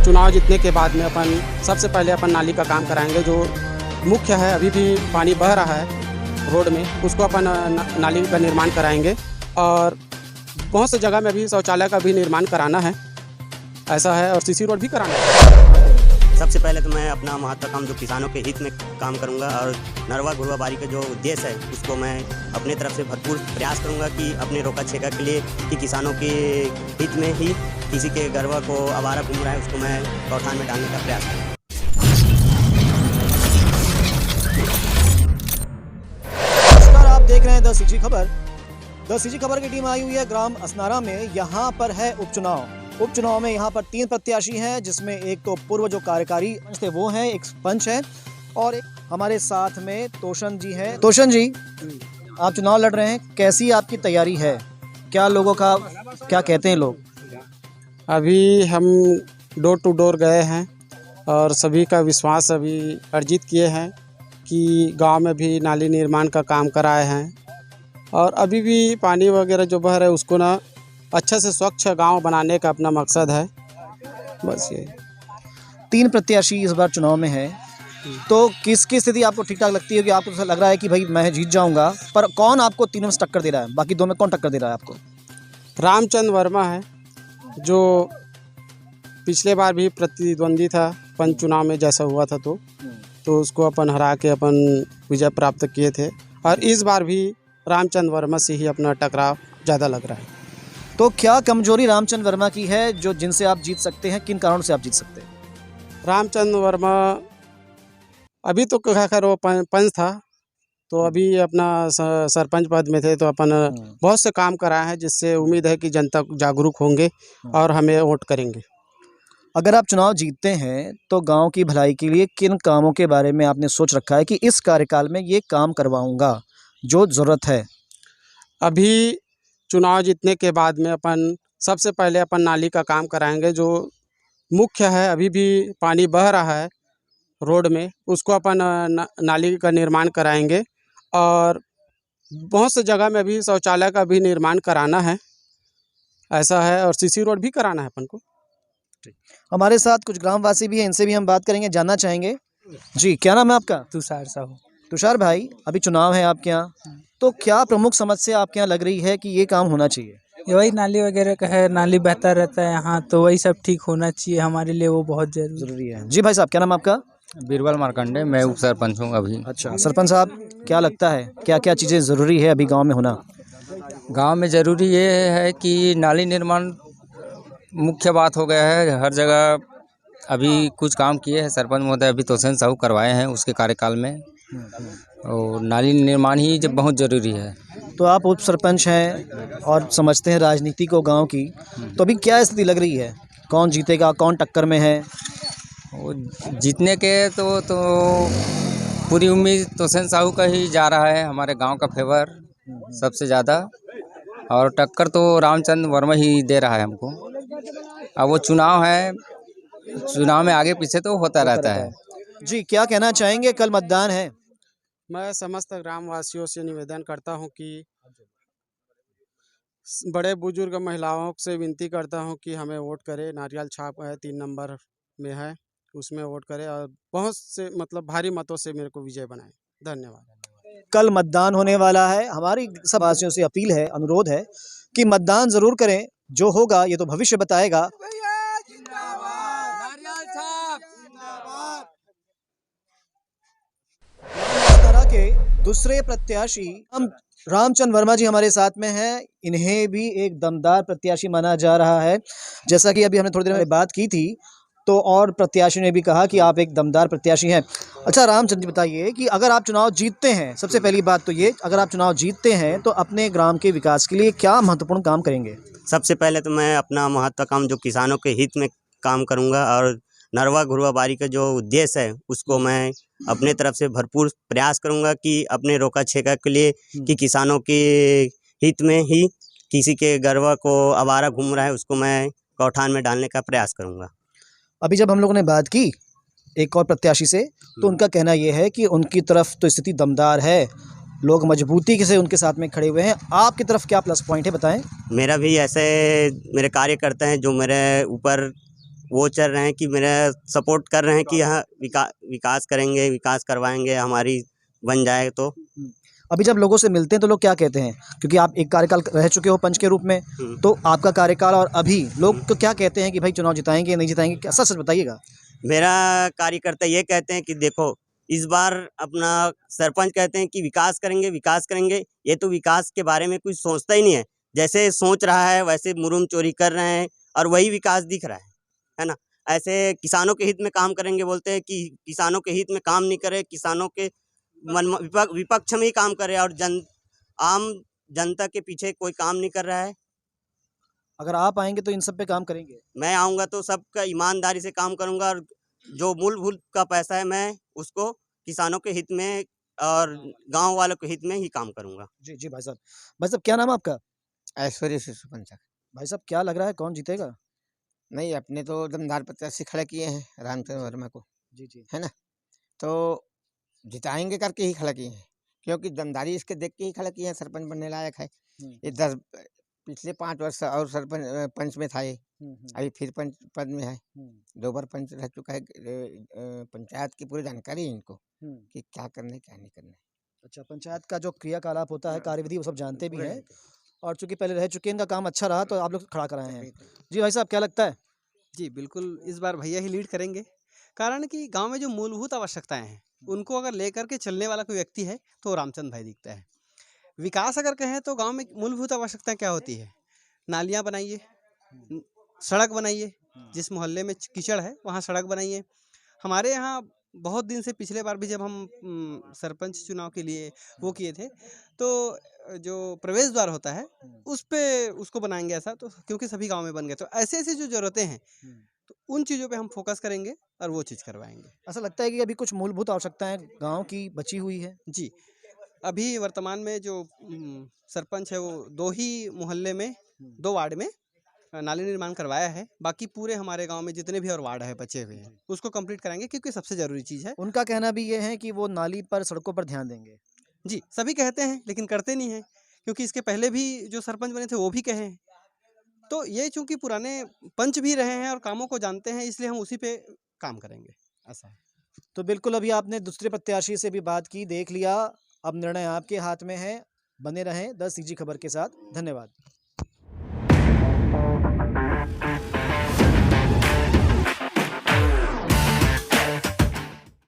चुनाव जीतने के बाद में अपन सबसे पहले अपन नाली का काम कराएंगे। जो मुख्य है, अभी भी पानी बह रहा है रोड में, उसको अपन नाली का निर्माण कराएंगे। और बहुत सी जगह में अभी शौचालय का भी निर्माण कराना है, ऐसा है, और सीसी रोड भी कराना है। सबसे पहले तो मैं अपना महत्व काम जो किसानों के हित में काम करूंगा, और नरवा घुरवा बारी का जो उद्देश्य है उसको मैं अपने तरफ से भरपूर प्रयास करूंगा कि अपने रोका छेका के लिए कि किसानों के हित में ही किसी के गरवा को आवारा घूम रहा है उसको मैं गौठान में डालने का प्रयास करूँगा। नमस्कार, आप देख रहे हैं द सिटी खबर। द सिटी खबर की टीम आई हुई है ग्राम असनारा में। यहाँ पर है उपचुनाव में यहाँ पर 3 प्रत्याशी हैं, जिसमें एक तो पूर्व जो कार्यकारी पंच थे वो हैं, एक पंच है, और एक हमारे साथ में तोशन जी हैं। तोशन जी, आप चुनाव लड़ रहे हैं, कैसी आपकी तैयारी है? क्या लोगों का क्या कहते हैं लोग? अभी हम डोर टू डोर गए हैं और सभी का विश्वास अभी अर्जित किए हैं कि गांव में भी नाली निर्माण का काम कराए हैं, और अभी भी पानी वगैरह जो बह रहा है उसको ना अच्छा से स्वच्छ गांव बनाने का अपना मकसद है। बस यही। 3 प्रत्याशी इस बार चुनाव में हैं, तो किसकी स्थिति आपको ठीक ठाक लगती है कि आपको ऐसा लग रहा है कि भाई मैं जीत जाऊंगा, पर कौन आपको तीनों में टक्कर दे रहा है? बाकी 2 में कौन टक्कर दे रहा है आपको? रामचंद्र वर्मा है, जो पिछले बार भी प्रतिद्वंदी था पंच चुनाव में, जैसा हुआ था तो उसको अपन हरा के अपन विजय प्राप्त किए थे, और इस बार भी रामचंद्र वर्मा से ही अपना टकराव ज़्यादा लग रहा है। तो क्या कमजोरी रामचंद्र वर्मा की है जो जिनसे आप जीत सकते हैं? किन कारणों से आप जीत सकते हैं? रामचंद्र वर्मा अभी तो खैर वो पंच था, तो अभी अपना सरपंच पद में थे, तो अपन बहुत से काम कराए हैं, जिससे उम्मीद है कि जनता जागरूक होंगे और हमें वोट करेंगे। अगर आप चुनाव जीतते हैं तो गांव की भलाई के लिए किन कामों के बारे में आपने सोच रखा है कि इस कार्यकाल में ये काम करवाऊंगा जो ज़रूरत है? अभी चुनाव जीतने के बाद में अपन सबसे पहले अपन नाली का काम कराएंगे। जो मुख्य है, अभी भी पानी बह रहा है रोड में, उसको अपन नाली का निर्माण कराएंगे। और बहुत सी जगह में अभी शौचालय का भी निर्माण कराना है, ऐसा है, और सीसी रोड भी कराना है अपन को। हमारे साथ कुछ ग्रामवासी भी हैं, इनसे भी हम बात करेंगे, जानना चाहेंगे। जी, क्या नाम है आपका? तुषार साहू। तुषार भाई, अभी चुनाव है आपके यहाँ, तो क्या प्रमुख समस्या आपके यहाँ लग रही है कि ये काम होना चाहिए? ये वही नाली वगैरह का है, नाली बहता रहता है यहाँ, तो वही सब ठीक होना चाहिए हमारे लिए, वो बहुत जरूरी है। जी भाई साहब, क्या नाम है आपका? बीरबल मार्कंडे, मैं उप सरपंच हूँ अभी। अच्छा, सरपंच साहब, क्या लगता है क्या क्या चीज़ें ज़रूरी है अभी गांव में होना? गांव में ज़रूरी ये है कि नाली निर्माण मुख्य बात हो गया है हर जगह। अभी कुछ काम किए हैं सरपंच महोदय, अभी तोसेन साहू करवाए हैं उसके कार्यकाल में, और नाली निर्माण ही जब बहुत ज़रूरी है। तो आप उप सरपंच हैं और समझते हैं राजनीति को गांव की, तो अभी क्या स्थिति लग रही है? कौन जीतेगा, कौन टक्कर में है? वो जीतने के तो पूरी उम्मीद तोसेन साहू का ही जा रहा है, हमारे गांव का फेवर सबसे ज़्यादा, और टक्कर तो रामचंद्र वर्मा ही दे रहा है हमको। अब वो चुनाव है, चुनाव में आगे पीछे तो होता रहता है। जी, क्या कहना चाहेंगे? कल मतदान है। मैं समस्त ग्रामवासियों से निवेदन करता हूं कि बड़े बुजुर्ग महिलाओं से विनती करता हूं कि हमें वोट करें। नारियल छाप है 3 नंबर में है, उसमें वोट करें, और बहुत से भारी मतों से मेरे को विजय बनाएं। धन्यवाद। कल मतदान होने वाला है। हमारी सब वासियों से अपील है, अनुरोध है कि मतदान जरूर करें। जो होगा ये तो भविष्य बताएगा। के दूसरे प्रत्याशी हम रामचंद्र वर्मा जी हमारे साथ में हैं। इन्हें भी एक दमदार प्रत्याशी माना जा रहा है। जैसा कि अभी हमने थोड़ी देर में बात की थी, तो और प्रत्याशी ने भी कहा कि आप एक दमदार प्रत्याशी हैं। अच्छा रामचंद्र जी, बताइए कि अगर आप चुनाव जीतते हैं, सबसे पहली बात तो ये, अगर आप चुनाव जीतते हैं तो अपने ग्राम के विकास के लिए क्या महत्वपूर्ण काम करेंगे? सबसे पहले तो मैं अपना महत्व काम जो किसानों के हित में काम करूँगा, और नरवा घुरवा बारी का जो उद्देश्य है उसको मैं अपने तरफ से भरपूर प्रयास करूंगा कि अपने रोका छेका के लिए कि किसानों के हित में ही किसी के गरवा को आवारा घूम रहा है उसको मैं गौठान में डालने का प्रयास करूंगा। अभी जब हम लोगों ने बात की एक और प्रत्याशी से, तो उनका कहना यह है कि उनकी तरफ तो स्थिति दमदार है, लोग मजबूती से उनके साथ में खड़े हुए हैं। आपकी तरफ क्या प्लस पॉइंट है, बताएं। मेरा भी ऐसे मेरे कार्यकर्ता हैं जो मेरे ऊपर वो चल रहे हैं कि मेरा सपोर्ट कर रहे हैं कि हाँ विकास करेंगे, विकास करवाएंगे, हमारी बन जाए तो। अभी जब लोगों से मिलते हैं तो लोग क्या कहते हैं, क्योंकि आप एक कार्यकाल रह चुके हो पंच के रूप में, तो आपका कार्यकाल और अभी लोग तो क्या कहते हैं कि भाई चुनाव जिताएंगे या नहीं जिताएंगे, क्या सच सच बताइएगा। मेरा कार्यकर्ता ये कहते हैं कि देखो इस बार अपना सरपंच कहते हैं कि विकास करेंगे, विकास करेंगे। ये तो विकास के बारे में कुछ सोचता ही नहीं है, जैसे सोच रहा है वैसे मुरुम चोरी कर रहे हैं और वही विकास दिख रहा है ना। ऐसे किसानों के हित में काम करेंगे बोलते हैं कि किसानों के हित में काम नहीं करे, किसानों के विपक्ष में ही काम करे और आम जनता के पीछे कोई काम नहीं कर रहा है। अगर आप आएंगे तो इन सब पे काम करेंगे। मैं आऊँगा तो सबका ईमानदारी से काम करूँगा और जो मूलभूत का पैसा है मैं उसको किसानों के हित में और गांव वालों के हित में ही काम करूँगा। जी जी भाई साहब क्या नाम है आपका। ऐश्वर्य से सुपंचक। भाई साहब क्या लग रहा है कौन जीतेगा। नहीं, अपने तो दमदार प्रत्याशी खड़े किए हैं रामचंद्र वर्मा को, जी जी है ना। तो जिताएंगे करके ही खड़ा किए हैं, क्योंकि दमदारी इसके देख के ही खड़ा किए हैं। सरपंच बनने लायक है। ये 10 पिछले 5 वर्ष और सरपंच पंच में था ये, अभी फिर पंच पद में है। 2 बार पंच रह चुका है। पंचायत की पूरी जानकारी है इनको कि क्या करना है क्या नहीं करना है। अच्छा, पंचायत का जो क्रियाकलाप होता है, कार्यविधि, वो सब जानते भी हैं और चूंकि पहले रह चुके हैं, इनका काम अच्छा रहा तो आप लोग खड़ा कराए हैं। जी भाई साहब क्या लगता है। जी बिल्कुल, इस बार भैया ही लीड करेंगे। कारण कि गांव में जो मूलभूत आवश्यकताएं हैं उनको अगर लेकर के चलने वाला कोई व्यक्ति है तो रामचंद्र भाई दिखता है। विकास अगर कहें तो गांव में मूलभूत आवश्यकताएं क्या होती है, नालियां बनाइए, सड़क बनाइए, जिस मोहल्ले में कीचड़ है वहाँ सड़क बनाइए। हमारे यहाँ बहुत दिन से, पिछले बार भी जब हम सरपंच चुनाव के लिए वो किए थे, तो जो प्रवेश द्वार होता है उस पे उसको बनाएंगे ऐसा, तो क्योंकि सभी गांव में बन गए, तो ऐसे ऐसी जो ज़रूरतें हैं तो उन चीज़ों पे हम फोकस करेंगे और वो चीज़ करवाएंगे। ऐसा लगता है कि अभी कुछ मूलभूत आवश्यकताएं गांव की बची हुई है। जी, अभी वर्तमान में जो सरपंच है वो 2 ही मोहल्ले में, 2 वार्ड में नाली निर्माण करवाया है। बाकी पूरे हमारे गांव में जितने भी और वार्ड है बचे हुए हैं उसको कंप्लीट कराएंगे, क्योंकि सबसे ज़रूरी चीज़ है। उनका कहना भी ये है कि वो नाली पर, सड़कों पर ध्यान देंगे। जी, सभी कहते हैं लेकिन करते नहीं हैं, क्योंकि इसके पहले भी जो सरपंच बने थे वो भी कहे हैं। तो ये चूंकि पुराने पंच भी रहे हैं और कामों को जानते हैं, इसलिए हम उसी पे काम करेंगे, ऐसा है। तो बिल्कुल, अभी आपने दूसरे प्रत्याशी से भी बात की, देख लिया, अब निर्णय आपके हाथ में है। बने रहें 10 सीजी खबर के साथ। धन्यवाद।